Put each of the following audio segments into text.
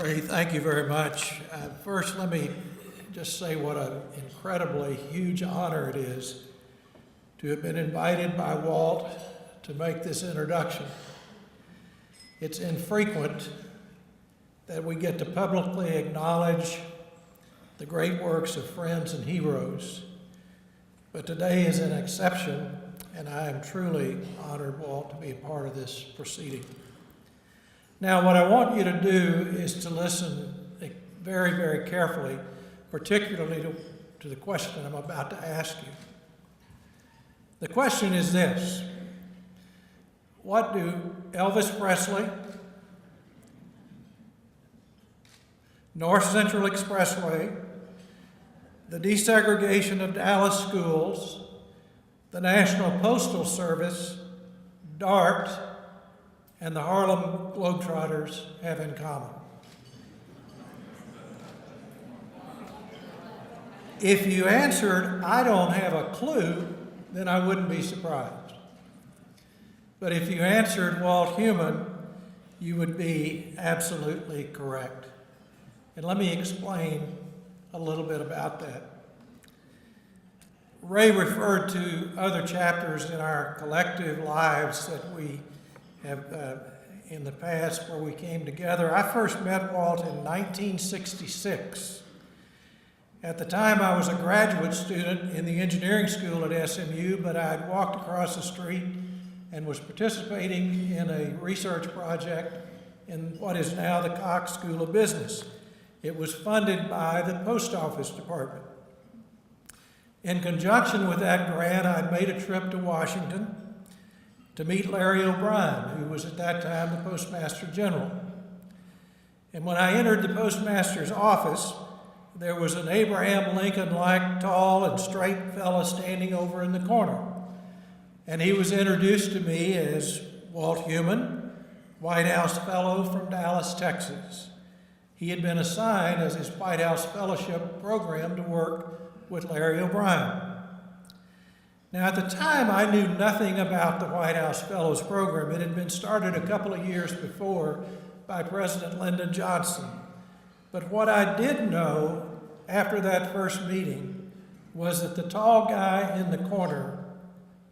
Ray, thank you very much. First, let me just say what an incredibly huge honor it is to have been invited by Walt to make this introduction. It's infrequent that we get to publicly acknowledge the great works of friends and heroes, but today is an exception, and I am truly honored, Walt, to be a part of this proceeding. Now, what I want you to do is to listen very, very carefully, particularly to the question I'm about to ask you. The question is this: what do Elvis Presley, North Central Expressway, the desegregation of Dallas schools, the National Postal Service, DART, and the Harlem Globetrotters have in common? If you answered, "I don't have a clue," then I wouldn't be surprised. But if you answered Walt Humann, you would be absolutely correct. And let me explain a little bit about that. Ray referred to other chapters in our collective lives that we have in the past where we came together. I first met Walt in 1966. At the time, I was a graduate student in the engineering school at SMU, but I had walked across the street and was participating in a research project in what is now the Cox School of Business. It was funded by the Post Office Department. In conjunction with that grant, I'd made a trip to Washington to meet Larry O'Brien, who was at that time the Postmaster General. And when I entered the postmaster's office, there was an Abraham Lincoln-like tall and straight fella standing over in the corner. And he was introduced to me as Walt Humann, White House Fellow from Dallas, Texas. He had been assigned as his White House Fellowship program to work with Larry O'Brien. Now, at the time, I knew nothing about the White House Fellows program. It had been started a couple of years before by President Lyndon Johnson. But what I did know after that first meeting was that the tall guy in the corner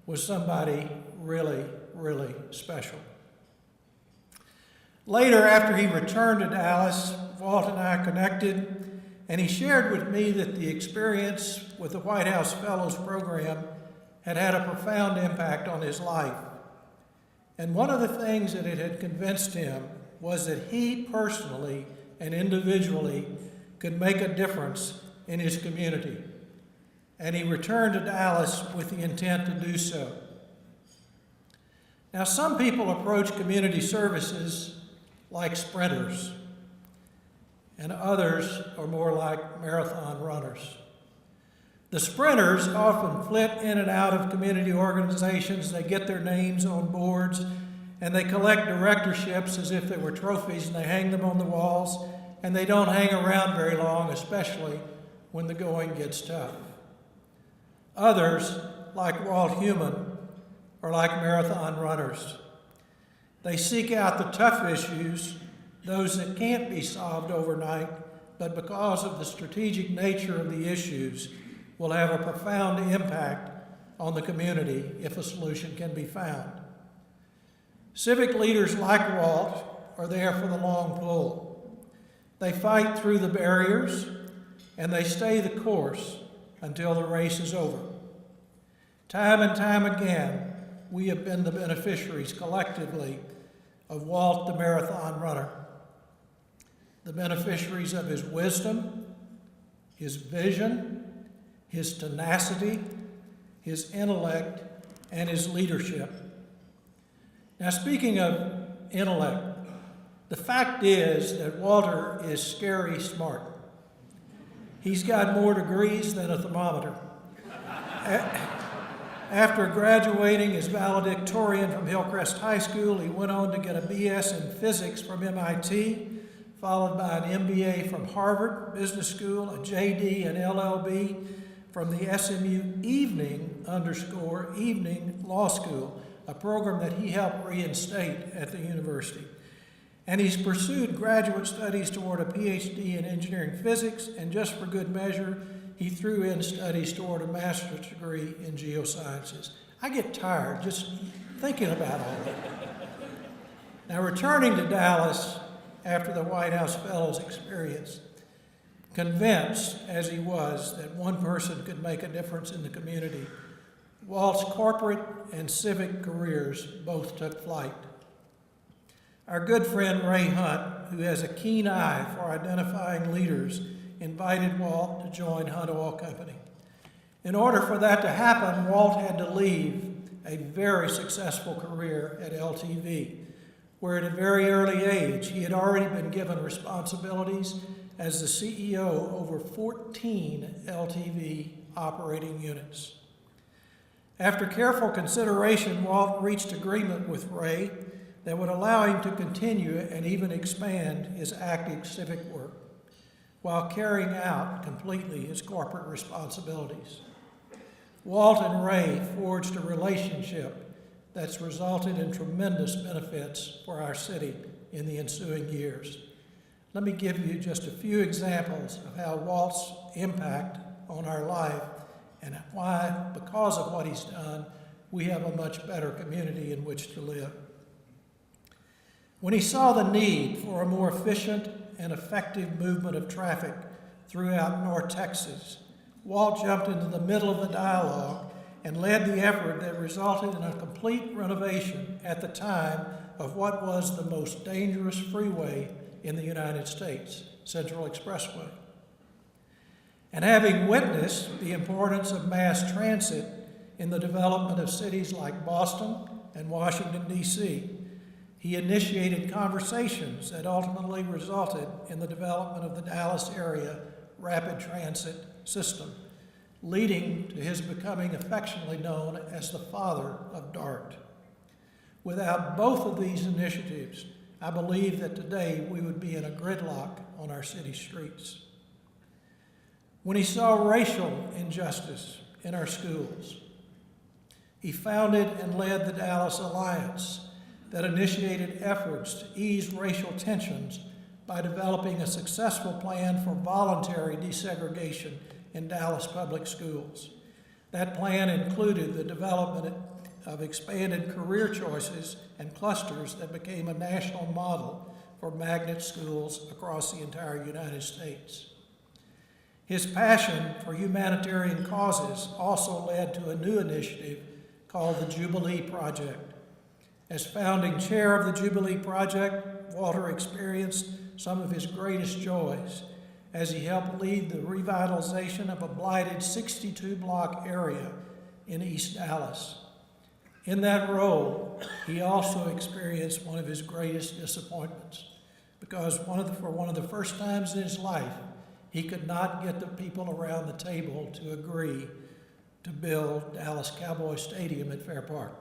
was somebody really, really special. Later, after he returned to Dallas, Walt and I connected, and he shared with me that the experience with the White House Fellows program had had a profound impact on his life. And one of the things that it had convinced him was that he personally and individually could make a difference in his community. And he returned to Dallas with the intent to do so. Now, some people approach community services like sprinters, and others are more like marathon runners. The sprinters often flit in and out of community organizations. They get their names on boards, and they collect directorships as if they were trophies, and they hang them on the walls, and they don't hang around very long, especially when the going gets tough. Others, like Walt Humann, are like marathon runners. They seek out the tough issues, those that can't be solved overnight, but because of the strategic nature of the issues, will have a profound impact on the community if a solution can be found. Civic leaders like Walt are there for the long pull. They fight through the barriers, and they stay the course until the race is over. Time and time again, we have been the beneficiaries collectively of Walt the Marathon Runner, the beneficiaries of his wisdom, his vision, his tenacity, his intellect, and his leadership. Now, speaking of intellect, the fact is that Walter is scary smart. He's got more degrees than a thermometer. After graduating as valedictorian from Hillcrest High School, he went on to get a BS in physics from MIT, followed by an MBA from Harvard Business School, a JD and LLB from the SMU Evening Law School, a program that he helped reinstate at the university. And he's pursued graduate studies toward a PhD in engineering physics, and just for good measure, he threw in studies toward a master's degree in geosciences. I get tired just thinking about all that. Now, returning to Dallas after the White House Fellows experience, convinced as he was that one person could make a difference in the community, Walt's corporate and civic careers both took flight. Our good friend Ray Hunt, who has a keen eye for identifying leaders, invited Walt to join Hunt Oil Company. In order for that to happen, Walt had to leave a very successful career at LTV, where at a very early age he had already been given responsibilities as the CEO over 14 LTV operating units. After careful consideration, Walt reached agreement with Ray that would allow him to continue and even expand his active civic work while carrying out completely his corporate responsibilities. Walt and Ray forged a relationship that's resulted in tremendous benefits for our city in the ensuing years. Let me give you just a few examples of how Walt's impact on our life and why, because of what he's done, we have a much better community in which to live. When he saw the need for a more efficient and effective movement of traffic throughout North Texas, Walt jumped into the middle of the dialogue and led the effort that resulted in a complete renovation at the time of what was the most dangerous freeway in the United States, Central Expressway. And having witnessed the importance of mass transit in the development of cities like Boston and Washington, D.C., he initiated conversations that ultimately resulted in the development of the Dallas area rapid transit system, leading to his becoming affectionately known as the father of DART. Without both of these initiatives, I believe that today we would be in a gridlock on our city streets. When he saw racial injustice in our schools, he founded and led the Dallas Alliance that initiated efforts to ease racial tensions by developing a successful plan for voluntary desegregation in Dallas public schools. That plan included the development of expanded career choices and clusters that became a national model for magnet schools across the entire United States. His passion for humanitarian causes also led to a new initiative called the Jubilee Project. As founding chair of the Jubilee Project, Walter experienced some of his greatest joys as he helped lead the revitalization of a blighted 62-block area in East Dallas. In that role, he also experienced one of his greatest disappointments because for one of the first times in his life, he could not get the people around the table to agree to build Dallas Cowboy Stadium at Fair Park.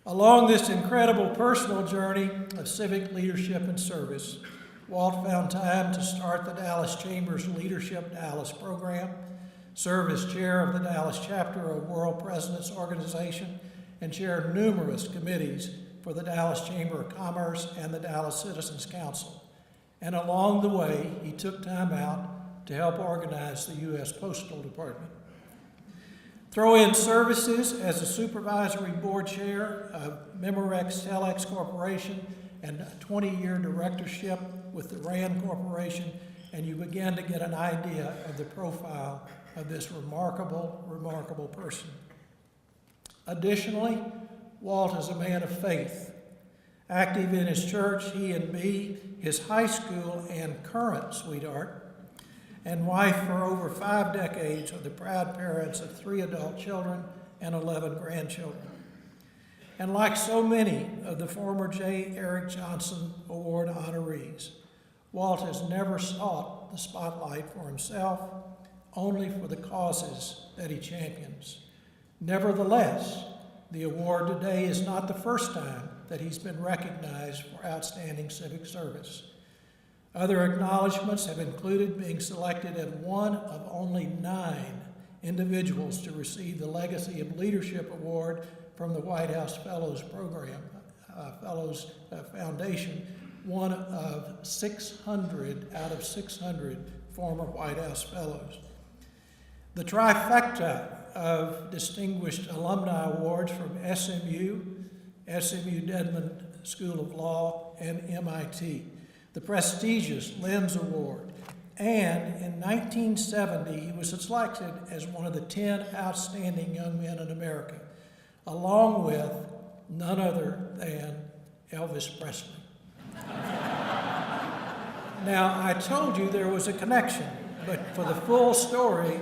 Along this incredible personal journey of civic leadership and service, Walt found time to start the Dallas Chamber's Leadership Dallas program, serve as chair of the Dallas chapter of World Presidents Organization, and chair numerous committees for the Dallas Chamber of Commerce and the Dallas Citizens Council. And along the way, he took time out to help organize the U.S. Postal Department. Throw in services as a supervisory board chair of Memorex Telex Corporation and a 20-year directorship with the RAND Corporation, and you begin to get an idea of the profile of this remarkable, remarkable person. Additionally, Walt is a man of faith. Active in his church, he and me, his high school and current sweetheart, and wife for over 5 decades, are the proud parents of 3 adult children and 11 grandchildren. And like so many of the former J. Erik Jonsson Award honorees, Walt has never sought the spotlight for himself, only for the causes that he champions. Nevertheless, the award today is not the first time that he's been recognized for outstanding civic service. Other acknowledgments have included being selected as one of only 9 individuals to receive the Legacy of Leadership Award from the White House Fellows Program. Fellows Foundation, one of 600 out of 600 former White House Fellows. The trifecta of distinguished alumni awards from SMU, SMU Dedman School of Law, and MIT, the prestigious Lenz Award, and in 1970 he was selected as one of the 10 outstanding young men in America, along with none other than Elvis Presley. Now, I told you there was a connection, but for the full story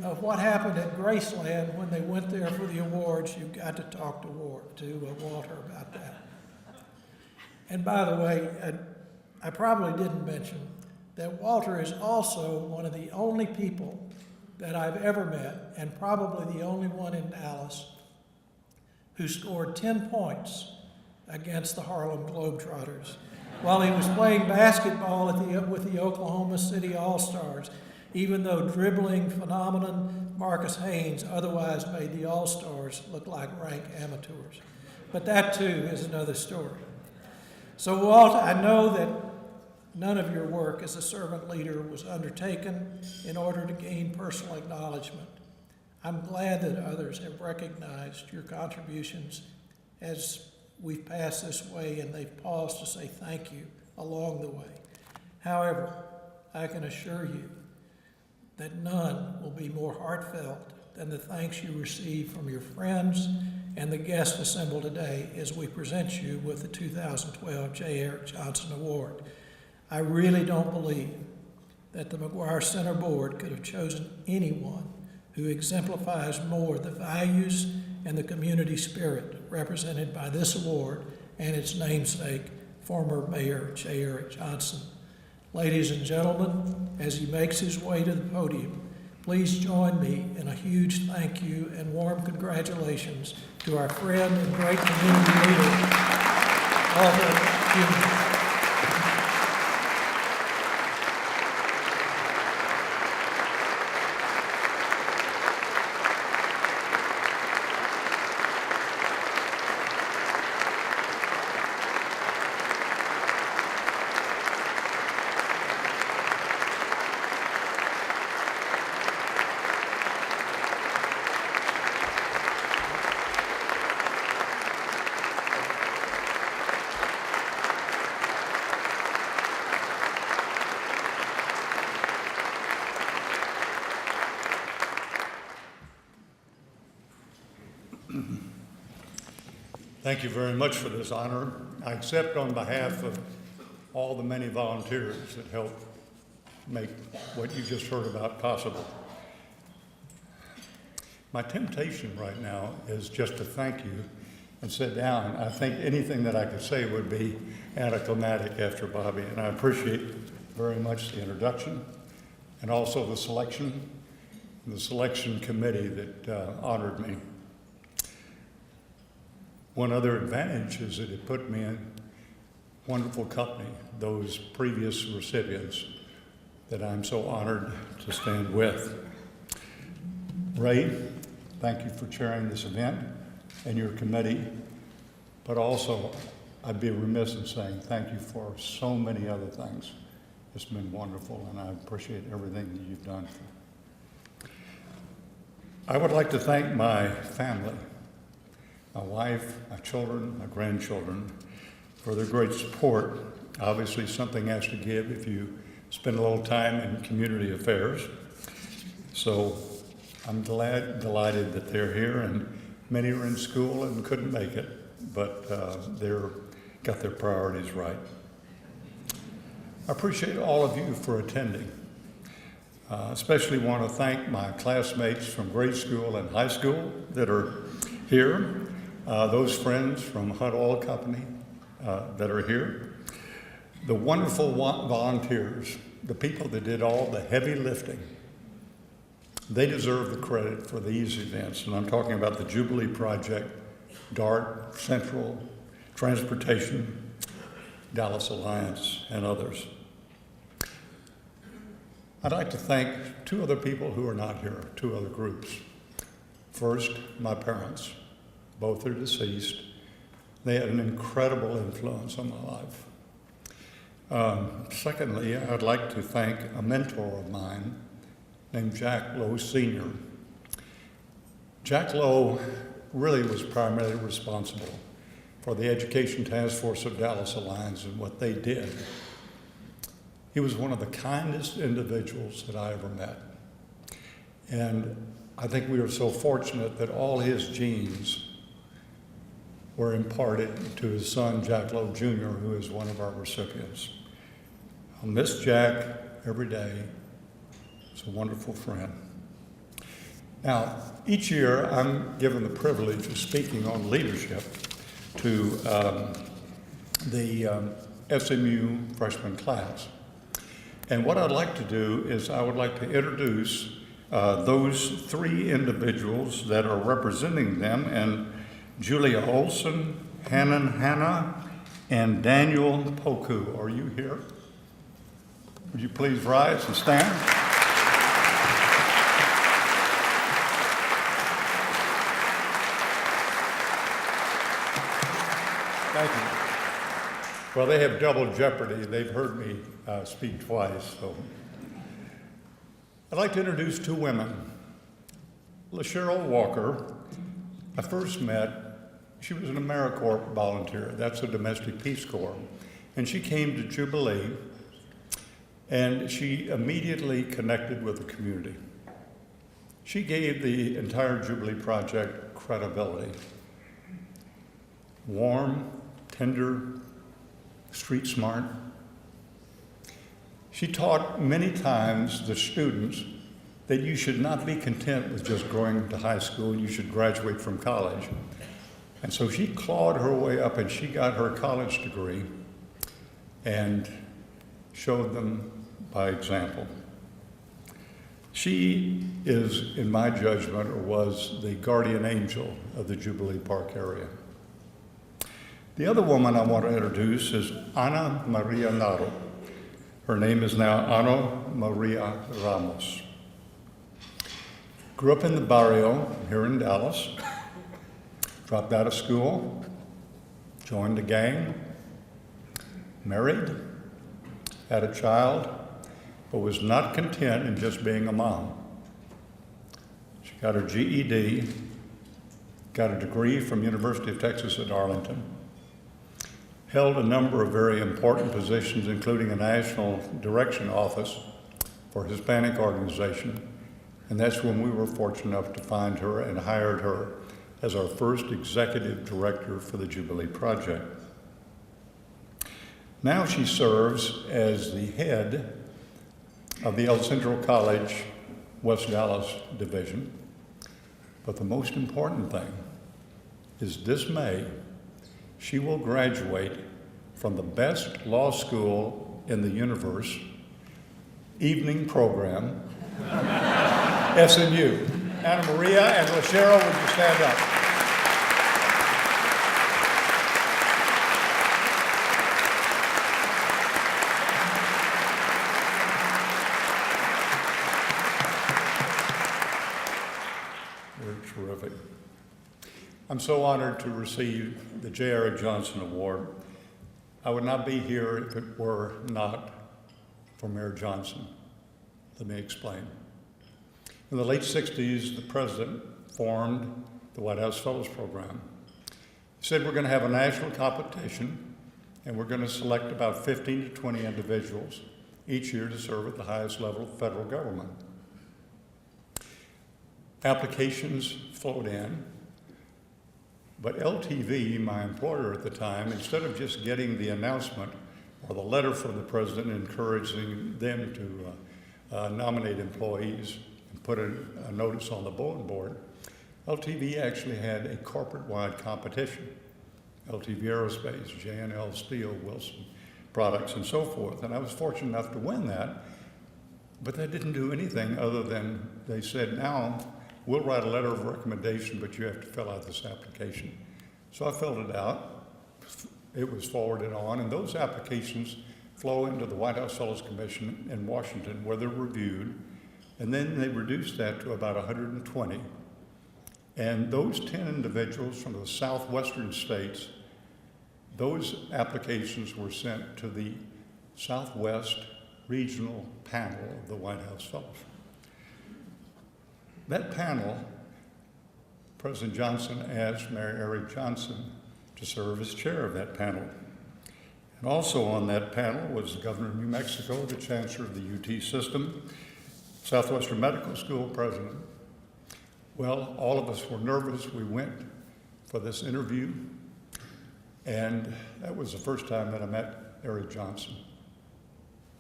of what happened at Graceland when they went there for the awards, you've got to talk to Walter about that. And by the way, I probably didn't mention that Walter is also one of the only people that I've ever met, and probably the only one in Dallas, who scored 10 points against the Harlem Globetrotters while he was playing basketball with the Oklahoma City All-Stars, even though dribbling phenomenon Marcus Haynes otherwise made the All-Stars look like rank amateurs. But that too is another story. So Walt, I know that none of your work as a servant leader was undertaken in order to gain personal acknowledgement. I'm glad that others have recognized your contributions as we've passed this way, and they've paused to say thank you along the way. However, I can assure you that none will be more heartfelt than the thanks you receive from your friends and the guests assembled today as we present you with the 2012 J. Erik Jonsson Award. I really don't believe that the McGuire Center Board could have chosen anyone who exemplifies more the values and the community spirit represented by this award and its namesake, former Mayor J. Erik Jonsson. Ladies and gentlemen, as he makes his way to the podium, please join me in a huge thank you and warm congratulations to our friend and great community leader, Walter Humann. Thank you very much for this honor. I accept on behalf of all the many volunteers that helped make what you just heard about possible. My temptation right now is just to thank you and sit down. I think anything that I could say would be anticlimactic after Bobby, and I appreciate very much the introduction and also the selection committee that honored me. One other advantage is that it put me in wonderful company, those previous recipients that I'm so honored to stand with. Ray, thank you for chairing this event and your committee, but also I'd be remiss in saying thank you for so many other things. It's been wonderful, and I appreciate everything that you've done. I would like to thank my family, my wife, my children, my grandchildren, for their great support. Obviously, something has to give if you spend a little time in community affairs. So I'm delighted that they're here, and many are in school and couldn't make it, but they're got their priorities right. I appreciate all of you for attending. Especially want to thank my classmates from grade school and high school that are here. Those friends from Hunt Oil Company that are here, the wonderful volunteers, the people that did all the heavy lifting, they deserve the credit for these events. And I'm talking about the Jubilee Project, DART, Central, Transportation, Dallas Alliance, and others. I'd like to thank two other people who are not here, two other groups. First, my parents. Both are deceased. They had an incredible influence on my life. Secondly, I'd like to thank a mentor of mine named Jack Lowe Sr. Jack Lowe really was primarily responsible for the Education Task Force of Dallas Alliance and what they did. He was one of the kindest individuals that I ever met. And I think we were so fortunate that all his genes were imparted to his son, Jack Lowe Jr., who is one of our recipients. I'll miss Jack every day. He's a wonderful friend. Now, each year I'm given the privilege of speaking on leadership to the SMU freshman class. And what I'd like to do is I would like to introduce those three individuals that are representing them, and Julia Olson, Hannah, and Daniel Poku. Are you here? Would you please rise and stand? Thank you. Well, they have double jeopardy. They've heard me speak twice. So, I'd like to introduce two women. LaCheryl Walker, I first met, she was an AmeriCorps volunteer. That's a domestic Peace Corps. And she came to Jubilee, and she immediately connected with the community. She gave the entire Jubilee project credibility. Warm, tender, street smart. She taught many times the students that you should not be content with just going to high school, you should graduate from college. And so she clawed her way up and she got her college degree and showed them by example. She is, in my judgment, or was the guardian angel of the Jubilee Park area. The other woman I want to introduce is Ana Maria Naro. Her name is now Ana Maria Ramos. Grew up in the barrio here in Dallas, dropped out of school, joined the gang, married, had a child, but was not content in just being a mom. She got her GED, got a degree from University of Texas at Arlington, held a number of very important positions, including a national direction office for a Hispanic organization. And that's when we were fortunate enough to find her and hired her as our first executive director for the Jubilee Project. Now she serves as the head of the El Centro College West Dallas Division. But the most important thing is this May, she will graduate from the best law school in the universe, evening program, SMU. Ana Maria and LaCheryl, would you stand up? They're terrific. I'm so honored to receive the J. Erik Jonsson Award. I would not be here if it were not for Mayor Jonsson. Let me explain. In the late 60s, the president formed the White House Fellows Program. He said we're going to have a national competition and we're going to select about 15 to 20 individuals each year to serve at the highest level of federal government. Applications flowed in, but LTV, my employer at the time, instead of just getting the announcement or the letter from the president encouraging them to nominate employees and put a notice on the bulletin board, LTV actually had a corporate-wide competition. LTV Aerospace, J&L Steel, Wilson Products, and so forth. And I was fortunate enough to win that, but they didn't do anything other than they said, now we'll write a letter of recommendation, but you have to fill out this application. So I filled it out. It was forwarded on, and those applications flow into the White House Fellows Commission in Washington, where they're reviewed, and then they reduced that to about 120. And those 10 individuals from the southwestern states those applications were sent to the Southwest Regional Panel of the White House Fellows. That panel, President Jonsson asked Mayor Erik Jonsson to serve as chair of that panel. And also on that panel was the governor of New Mexico, the chancellor of the UT system, Southwestern Medical School president. Well, all of us were nervous. We went for this interview, and that was the first time that I met Erik Jonsson.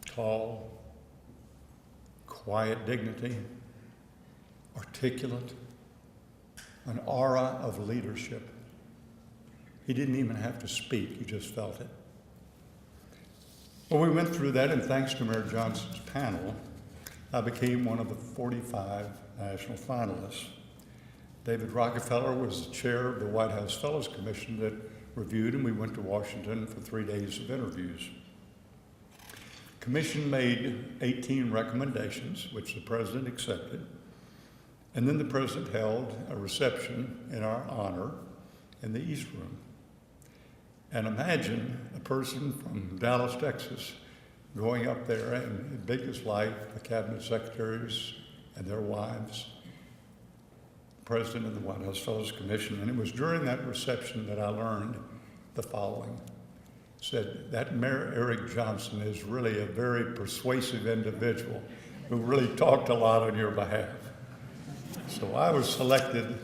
Tall, quiet dignity, articulate, an aura of leadership. He didn't even have to speak, you just felt it. Well, we went through that, and thanks to Mayor Jonsson's panel, I became one of the 45 national finalists. David Rockefeller was the chair of the White House Fellows Commission that reviewed, and we went to Washington for 3 days of interviews. Commission made 18 recommendations, which the president accepted, and then the president held a reception in our honor in the East Room. And imagine a person from Dallas, Texas, going up there and big as life, the cabinet secretaries and their wives, president of the White House Fellows Commission. And it was during that reception that I learned the following. It said, that Mayor Erik Jonsson is really a very persuasive individual who really talked a lot on your behalf. So I was selected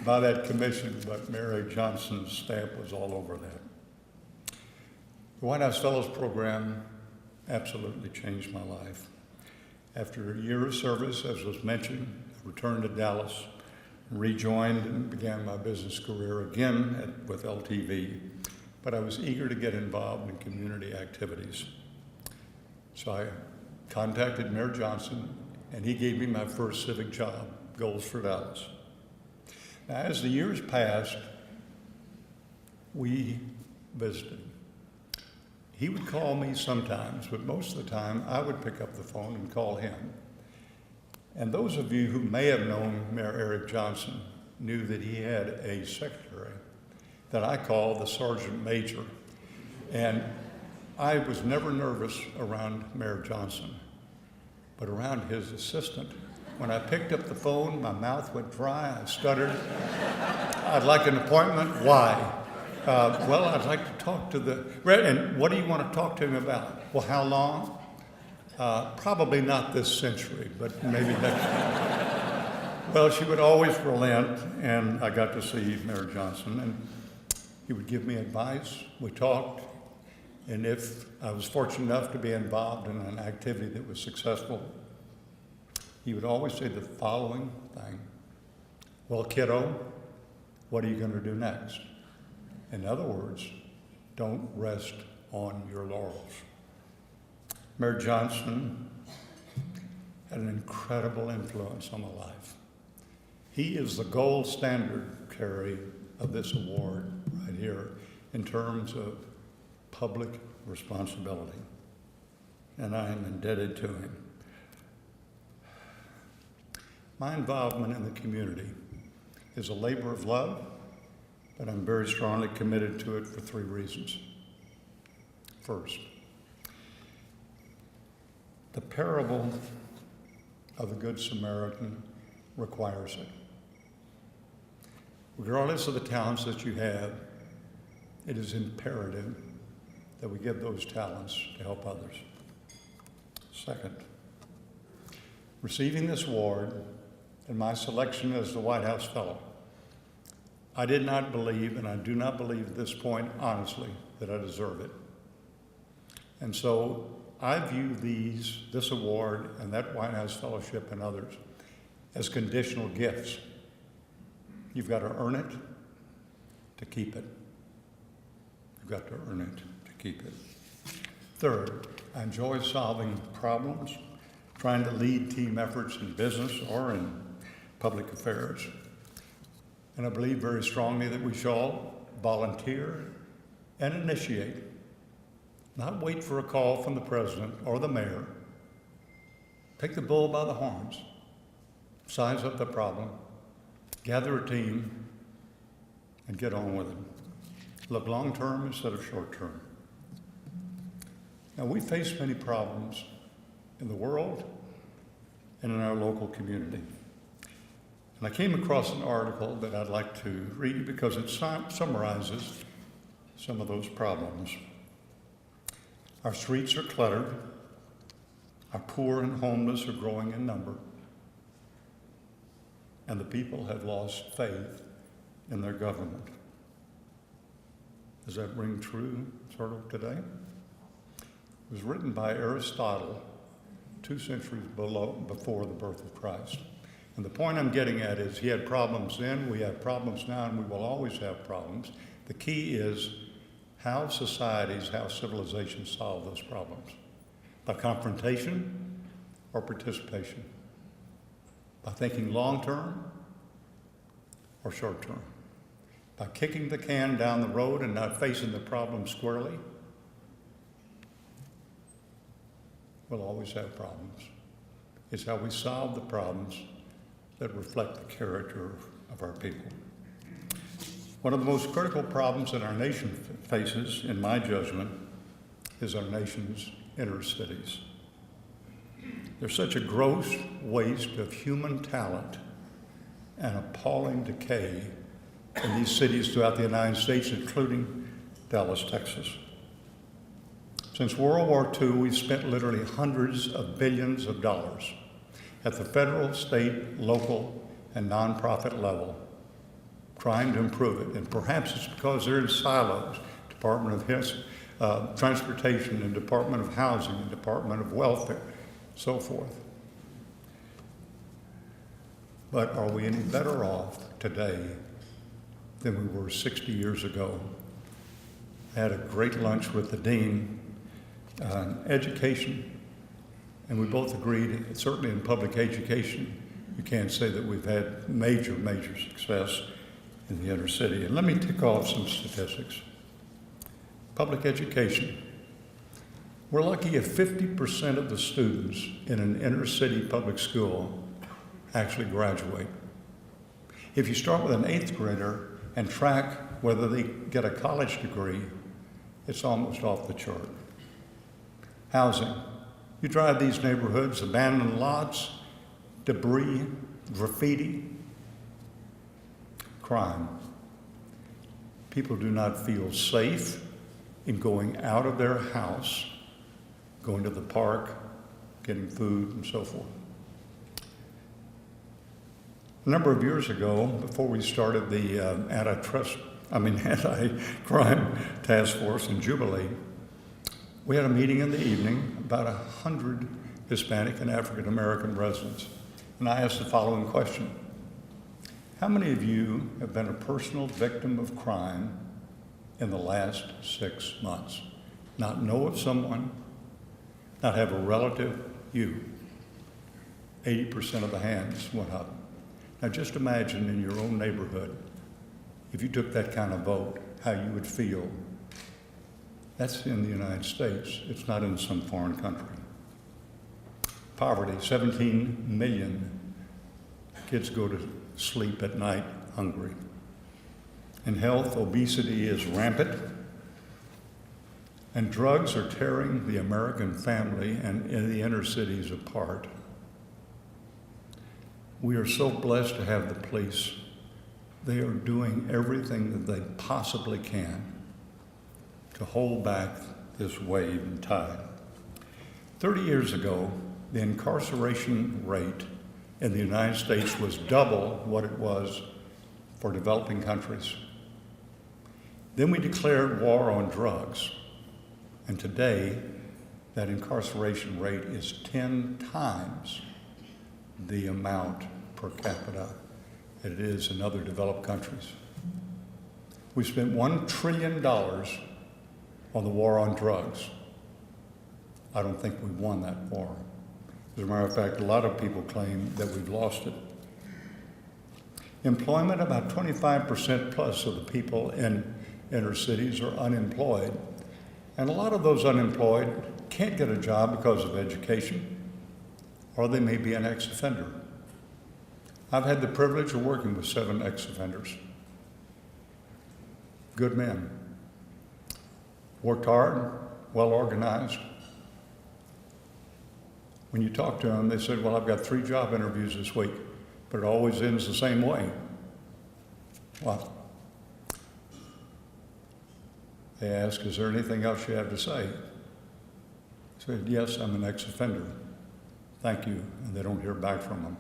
by that commission, but Mayor Erik Jonsson's stamp was all over that. The White House Fellows Program absolutely changed my life. After a year of service, as was mentioned, I returned to Dallas, rejoined and began my business career again with LTV, but I was eager to get involved in community activities. So I contacted Mayor Jonsson, and he gave me my first civic job, Goals for Dallas. Now, as the years passed, we visited. He would call me sometimes, but most of the time I would pick up the phone and call him. And those of you who may have known Mayor Erik Jonsson knew that he had a secretary that I call the Sergeant Major. And I was never nervous around Mayor Jonsson, but around his assistant. When I picked up the phone, my mouth went dry, I stuttered. I'd like an appointment. Why? Well, I'd like to talk to the, and what do you want to talk to him about? Well, how long? Probably not this century, but maybe next one. Well, she would always relent, and I got to see Mayor Jonsson, and he would give me advice. We talked, and if I was fortunate enough to be involved in an activity that was successful, he would always say the following thing: well, kiddo, what are you going to do next? In other words, don't rest on your laurels. Mayor Jonsson had an incredible influence on my life. He is the gold standard, Carrie, of this award right here in terms of public responsibility, and I am indebted to him. My involvement in the community is a labor of love, but I'm very strongly committed to it for 3 reasons. First, the parable of the Good Samaritan requires it. Regardless of the talents that you have, it is imperative that we give those talents to help others. Second, receiving this award and my selection as the White House Fellow, I did not believe, and I do not believe at this point, honestly, that I deserve it. And so I view this award and that White House Fellowship and others as conditional gifts. You've got to earn it to keep it. You've got to earn it to keep it. Third, I enjoy solving problems, trying to lead team efforts in business or in public affairs. And I believe very strongly that we should all volunteer and initiate, not wait for a call from the president or the mayor. Take the bull by the horns, size up the problem, gather a team, and get on with it. Look long term instead of short term. Now, we face many problems in the world and in our local community. And I came across an article that I'd like to read because it summarizes some of those problems. Our streets are cluttered. Our poor and homeless are growing in number. And the people have lost faith in their government. Does that ring true sort of today? It was written by Aristotle 2 centuries before the birth of Christ. And the point I'm getting at is he had problems then, we have problems now, and we will always have problems. The key is how societies, how civilizations solve those problems. By confrontation or participation? By thinking long term or short term? By kicking the can down the road and not facing the problem squarely? We'll always have problems. It's how we solve the problems that reflect the character of our people. One of the most critical problems that our nation faces, in my judgment, is our nation's inner cities. There's such a gross waste of human talent and appalling decay in these cities throughout the United States, including Dallas, Texas. Since World War II, we've spent literally hundreds of billions of dollars at the federal, state, local, and nonprofit level, trying to improve it. And perhaps it's because they're in silos, Department of Transportation and Department of Housing and Department of Welfare, so forth. But are we any better off today than we were 60 years ago? I had a great lunch with the dean on education, and we both agreed, certainly in public education, you can't say that we've had major success in the inner city. And let me tick off some statistics. Public education. We're lucky if 50% of the students in an inner city public school actually graduate. If you start with an 8th grader and track whether they get a college degree, it's almost off the chart. Housing. You drive these neighborhoods, abandoned lots, debris, graffiti, crime. People do not feel safe in going out of their house, going to the park, getting food, and so forth. A number of years ago, before we started the anti-crime task force in Jubilee, we had a meeting in the evening, about 100 Hispanic and African American residents. And I asked the following question: how many of you have been a personal victim of crime in the last 6 months? Not know of someone, not have a relative, you. 80% of the hands went up. Now just imagine in your own neighborhood, if you took that kind of vote, how you would feel. That's in the United States. It's not in some foreign country. Poverty, 17 million kids go to sleep at night hungry. In health, obesity is rampant, and drugs are tearing the American family and in the inner cities apart. We are so blessed to have the police. They are doing everything that they possibly can to hold back this wave and tide. 30 years ago, the incarceration rate in the United States was double what it was for developing countries. Then we declared war on drugs, and today that incarceration rate is 10 times the amount per capita that it is in other developed countries. We spent $1 trillion on the war on drugs. I don't think we won that war. As a matter of fact, a lot of people claim that we've lost it. Employment, about 25% plus of the people in inner cities are unemployed. And a lot of those unemployed can't get a job because of education, or they may be an ex-offender. I've had the privilege of working with 7 ex-offenders. Good men. worked hard, well organized. When you talk to them, they said, well, I've got 3 job interviews this week, but it always ends the same way. What? They ask, is there anything else you have to say? I said, yes, I'm an ex-offender. Thank you. And they don't hear back from them.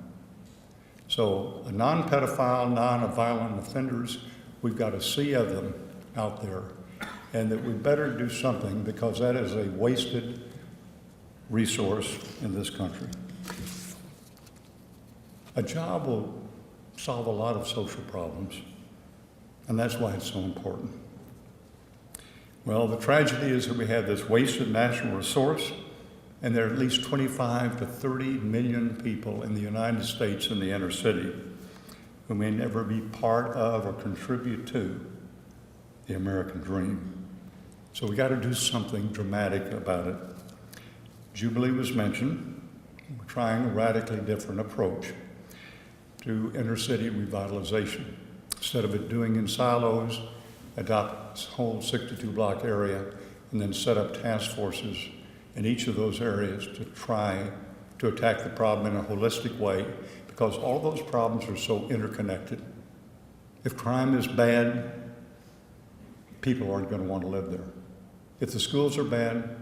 So a non-pedophile, non-violent offenders, we've got a sea of them out there, and that we better do something because that is a wasted resource in this country. A job will solve a lot of social problems, and that's why it's so important. Well, the tragedy is that we have this wasted national resource, and there are at least 25 to 30 million people in the United States in the inner city who may never be part of or contribute to the American dream. So we got to do something dramatic about it. Jubilee was mentioned. We're trying a radically different approach to inner city revitalization. Instead of it doing in silos, adopt this whole 62-block area and then set up task forces in each of those areas to try to attack the problem in a holistic way, because all those problems are so interconnected. If crime is bad, people aren't going to want to live there. If the schools are bad,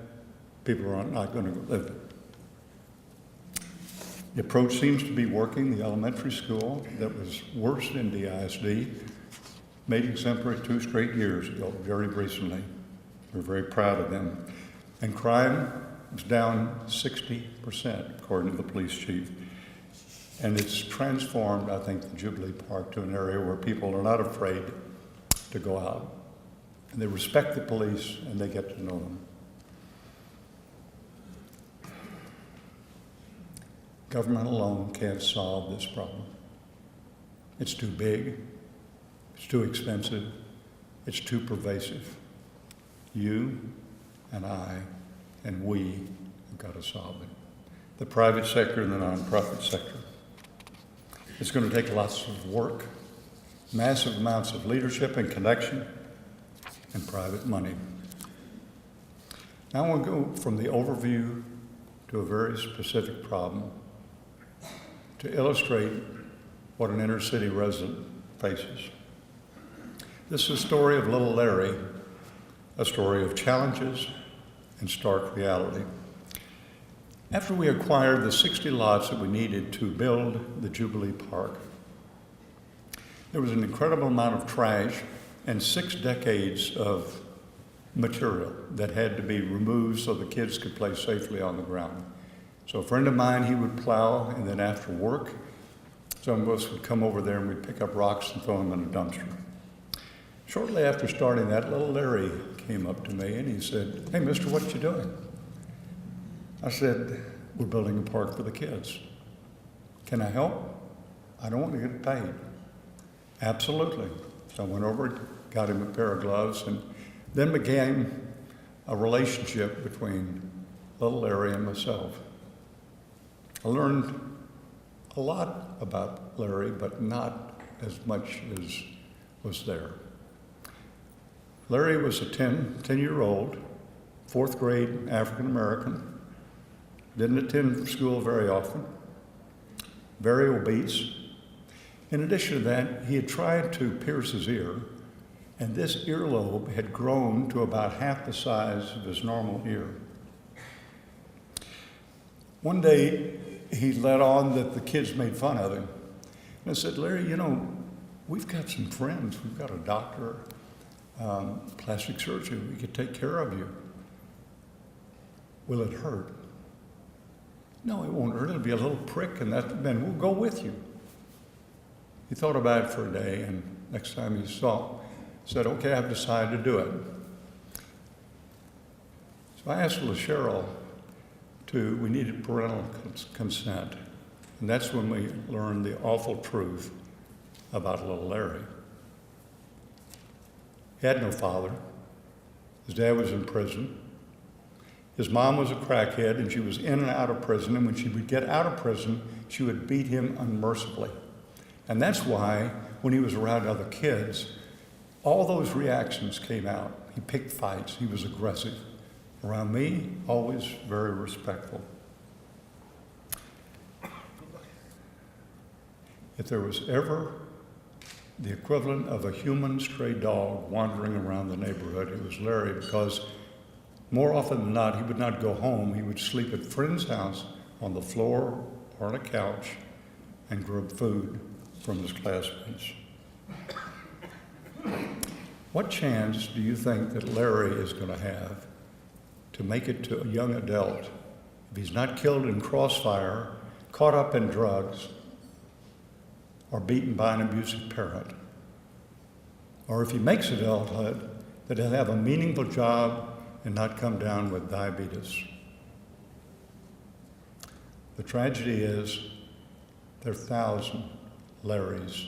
people are not going to live there. The approach seems to be working. The elementary school that was worst in DISD made exemplary 2 straight years ago, very recently. We're very proud of them. And crime was down 60%, according to the police chief. And it's transformed, I think, the Jubilee Park to an area where people are not afraid to go out. And they respect the police, and they get to know them. Government alone can't solve this problem. It's too big, it's too expensive, it's too pervasive. You and I and we have got to solve it. The private sector and the nonprofit sector. It's going to take lots of work, massive amounts of leadership and connection, and private money. Now I want to go from the overview to a very specific problem to illustrate what an inner city resident faces. This is a story of little Larry, a story of challenges and stark reality. After we acquired the 60 lots that we needed to build the Jubilee Park, there was an incredible amount of trash and 6 decades of material that had to be removed so the kids could play safely on the ground. So a friend of mine, he would plow, and then after work, some of us would come over there and we'd pick up rocks and throw them in a dumpster. Shortly after starting that, little Larry came up to me and he said, "Hey, mister, what you doing?" I said, "We're building a park for the kids. Can I help? I don't want to get paid." "Absolutely." So I went over, got him a pair of gloves, and then began a relationship between little Larry and myself. I learned a lot about Larry, but not as much as was there. Larry was a 10-year-old, 4th grade African American, didn't attend school very often, very obese. In addition to that, he had tried to pierce his ear, and this earlobe had grown to about half the size of his normal ear. One day, he let on that the kids made fun of him. And I said, "Larry, we've got some friends. We've got a doctor, plastic surgeon. We could take care of you. Will it hurt?" "No, it won't hurt. It'll be a little prick, and then we'll go with you." He thought about it for a day, and next time he said, "Okay, I've decided to do it." So I asked Cheryl we needed parental consent. And that's when we learned the awful truth about little Larry. He had no father. His dad was in prison. His mom was a crackhead, and she was in and out of prison, and when she would get out of prison, she would beat him unmercifully. And that's why, when he was around other kids, all those reactions came out. He picked fights. He was aggressive. Around me, always very respectful. If there was ever the equivalent of a human stray dog wandering around the neighborhood, it was Larry, because more often than not, he would not go home. He would sleep at a friend's house on the floor or on a couch and grab food from his classmates. What chance do you think that Larry is going to have to make it to a young adult if he's not killed in crossfire, caught up in drugs, or beaten by an abusive parent? Or if he makes adulthood, that he'll have a meaningful job and not come down with diabetes. The tragedy is there are 1,000 Larrys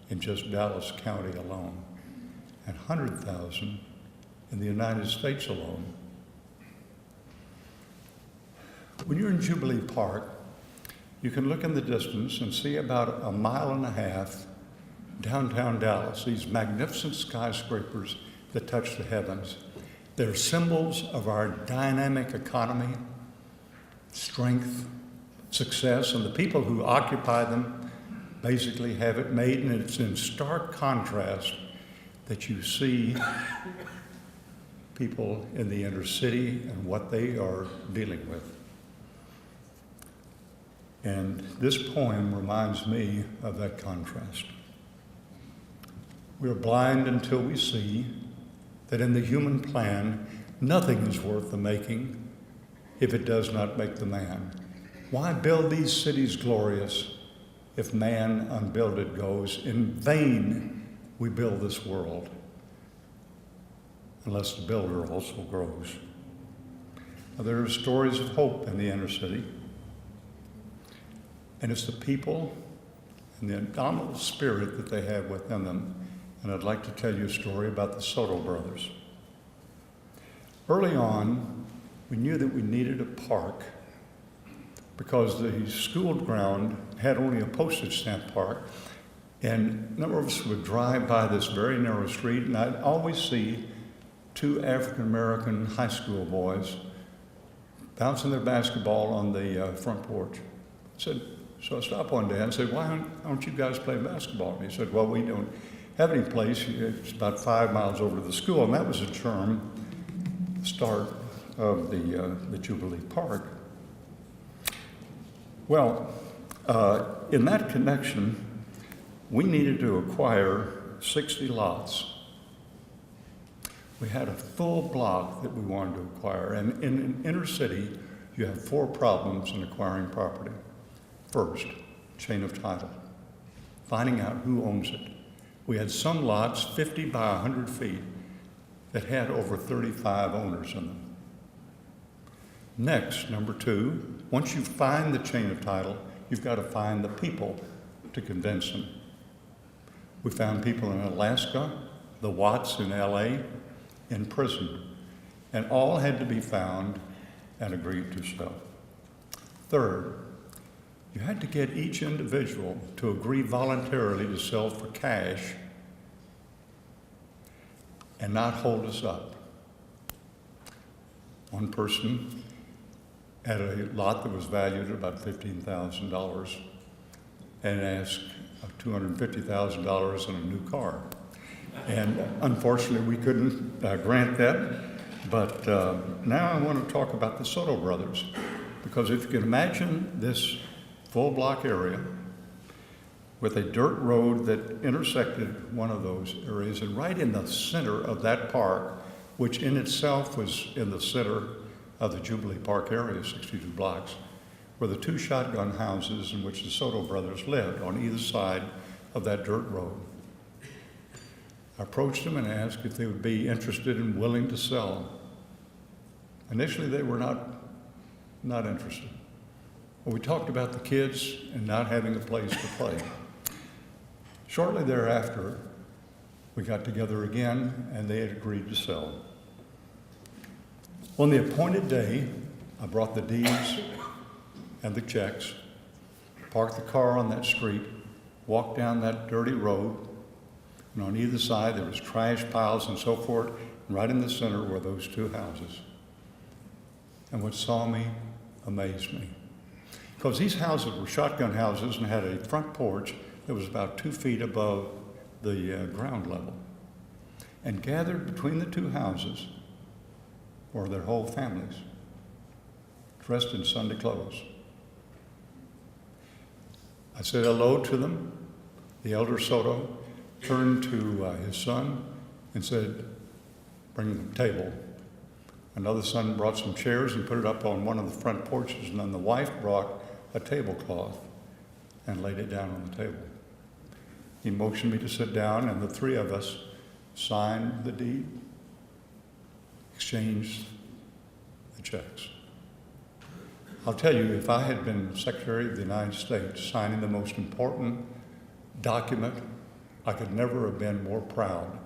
in just Dallas County alone, and 100,000 in the United States alone. When you're in Jubilee Park, you can look in the distance and see about 1.5 miles downtown Dallas, these magnificent skyscrapers that touch the heavens. They're symbols of our dynamic economy, strength, success, and the people who occupy them basically have it made, and it's in stark contrast that you see people in the inner city and what they are dealing with. And this poem reminds me of that contrast. We are blind until we see that in the human plan, nothing is worth the making if it does not make the man. Why build these cities glorious if man unbuilded goes? In vain we build this world, unless the builder also grows. Now, there are stories of hope in the inner city, and it's the people and the indomitable spirit that they have within them. And I'd like to tell you a story about the Soto brothers. Early on, we knew that we needed a park because the school ground had only a postage stamp park, and a number of us would drive by this very narrow street, and I'd always see 2 African-American high school boys bouncing their basketball on the front porch. So I stopped one day and said, "Why don't you guys play basketball?" And he said, "Well, we don't have any place. It's about 5 miles over to the school." And that was a term, the start of the Jubilee Park. Well, in that connection, we needed to acquire 60 lots. We had a full block that we wanted to acquire. And in an inner city, you have 4 problems in acquiring property. First, chain of title, finding out who owns it. We had some lots 50 by 100 feet that had over 35 owners in them. Next, number 2, once you find the chain of title, you've got to find the people to convince them. We found people in Alaska, the Watts in LA, in prison, and all had to be found and agreed to sell. Third, you had to get each individual to agree voluntarily to sell for cash and not hold us up. One person had a lot that was valued at about $15,000 and asked $250,000 and a new car. And unfortunately, we couldn't grant that. But now I want to talk about the Soto brothers, because if you can imagine this full block area with a dirt road that intersected one of those areas, and right in the center of that park, which in itself was in the center of the Jubilee Park area, 62 blocks, were the 2 shotgun houses in which the Soto brothers lived on either side of that dirt road. I approached them and asked if they would be interested and willing to sell. Initially, they were not interested. Well, we talked about the kids and not having a place to play. Shortly thereafter, we got together again, and they had agreed to sell. On the appointed day, I brought the deeds and the checks, parked the car on that street, walked down that dirty road, And on either side, there was trash piles and so forth. And right in the center were those two houses. And what saw me amazed me. Because these houses were shotgun houses and had a front porch that was about 2 feet above the ground level. And gathered between the two houses were their whole families, dressed in Sunday clothes. I said hello to them. The elder Soto turned to his son and said, "Bring the table." Another son brought some chairs and put it up on one of the front porches, and then the wife brought a tablecloth and laid it down on the table. He motioned me to sit down, and the three of us signed the deed, exchanged the checks. I'll tell you, if I had been Secretary of the United States signing the most important document, I could never have been more proud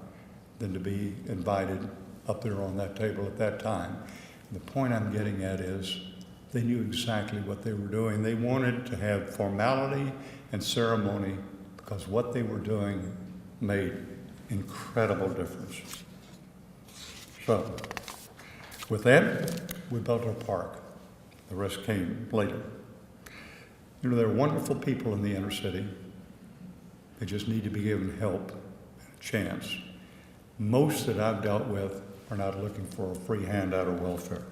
than to be invited up there on that table at that time. And the point I'm getting at is they knew exactly what they were doing. They wanted to have formality and ceremony because what they were doing made incredible difference. So, with that, we built our park. The rest came later. You know, there are wonderful people in the inner city. They just need to be given help and a chance. Most that I've dealt with are not looking for a free handout or welfare.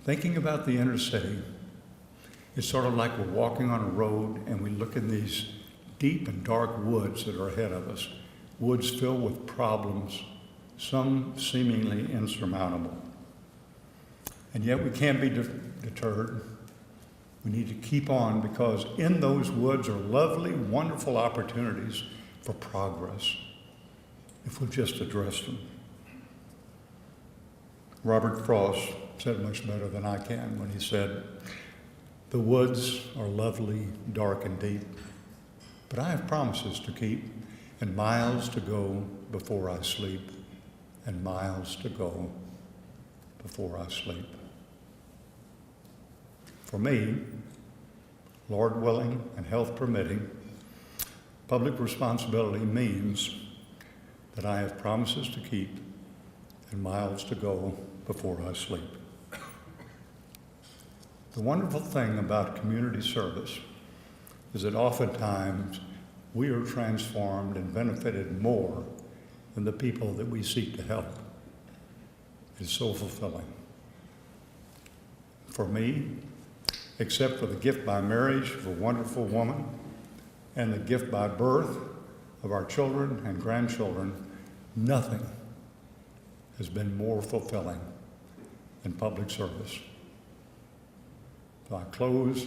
Thinking about the inner city, it's sort of like we're walking on a road and we look in these deep and dark woods that are ahead of us, woods filled with problems, some seemingly insurmountable. And yet we can't be deterred. We need to keep on because in those woods are lovely, wonderful opportunities for progress if we'll just address them. Robert Frost said it much better than I can when he said, "The woods are lovely, dark, and deep, but I have promises to keep and miles to go before I sleep, and miles to go before I sleep." For me, Lord willing and health permitting, public responsibility means that I have promises to keep and miles to go before I sleep. The wonderful thing about community service is that oftentimes we are transformed and benefited more than the people that we seek to help. It is so fulfilling. For me, except for the gift by marriage of a wonderful woman and the gift by birth of our children and grandchildren, nothing has been more fulfilling than public service. So I close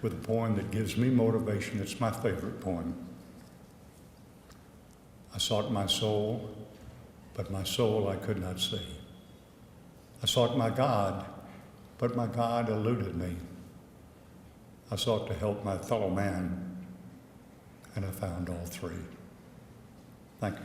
with a poem that gives me motivation. It's my favorite poem. I sought my soul, but my soul I could not see. I sought my God, but my God eluded me. I sought to help my fellow man, and I found all three. Thank you.